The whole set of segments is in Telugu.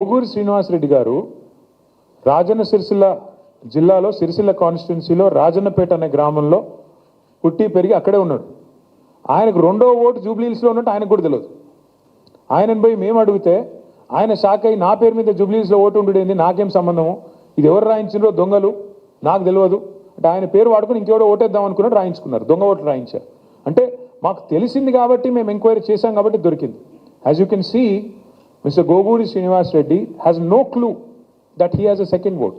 కోగూరి శ్రీనివాస్ రెడ్డి గారు రాజన్న సిరిసిల్ల జిల్లాలో సిరిసిల్ల కాన్స్టిట్యున్సీలో రాజన్నపేట అనే గ్రామంలో పుట్టి పెరిగి అక్కడే ఉన్నాడు. ఆయనకు రెండో ఓటు జూబ్లీహిల్స్లో ఉన్నట్టు ఆయనకు కూడా తెలియదు. ఆయనను పోయి మేము అడిగితే ఆయన షాక్ అయ్యి నా పేరు మీద జూబ్లీహిల్స్లో ఓటు ఉండేది, నాకేం సంబంధము, ఇది ఎవరు రాయించారో దొంగలు నాకు తెలియదు అంటే ఆయన పేరు వాడుకుని ఇంకెవడో ఓటేద్దాం అనుకున్నట్టు రాయించుకున్నారు, దొంగ ఓట్లు రాయించారు. అంటే మాకు తెలిసింది కాబట్టి మేము ఎంక్వైరీ చేశాం కాబట్టి దొరికింది. As you can see, Mr. Goguri Srinivas Reddy has no clue that he has a second vote.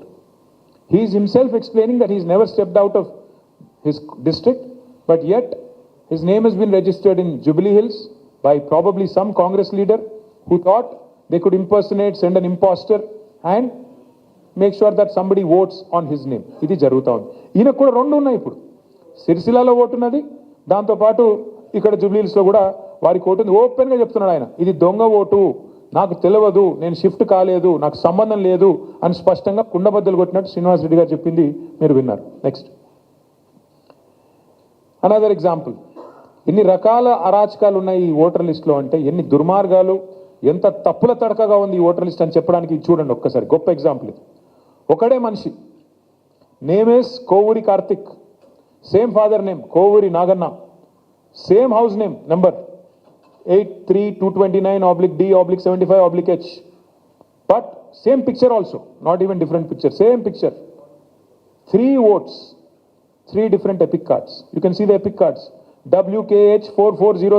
He is himself explaining that he has never stepped out of his district, but yet his name has been registered in Jubilee Hills by probably some Congress leader who thought they could impersonate, send an imposter and make sure that somebody votes on his name. Idi jaruguta undi. Ina kuda rendu unnai ippudu. Sirisillalo vote unnadi, danto paatu ikkada Jubilee Hills lo kuda vari vote undi. Open ga చెప్తున్నాడు ఆయన, ఇది దొంగ ఓటు, నాకు తెలియదు, నేను షిఫ్ట్ కాలేదు, నాకు సంబంధం లేదు అని స్పష్టంగా కుండబద్దలు కొట్టినట్టు శ్రీనివాస్ రెడ్డి గారు చెప్పింది మీరు విన్నారు. Next another example. ఎన్ని రకాల అరాచకాలు ఉన్నాయి ఈ ఓటర్ లిస్ట్లో అంటే, ఎన్ని దుర్మార్గాలు, ఎంత తప్పుల తడకగా ఉంది ఈ ఓటర్ లిస్ట్ అని చెప్పడానికి చూడండి ఒక్కసారి. గొప్ప ఎగ్జాంపుల్ ఇది. ఒకడే మనిషి, name's Kovuri Karthik, same father name Kovuri Naganna, same house name number 83229/D/75/H, but same picture also, not even different picture, same picture. 3 votes, 3 different epic cards. You can see the epic cards. WKH 4403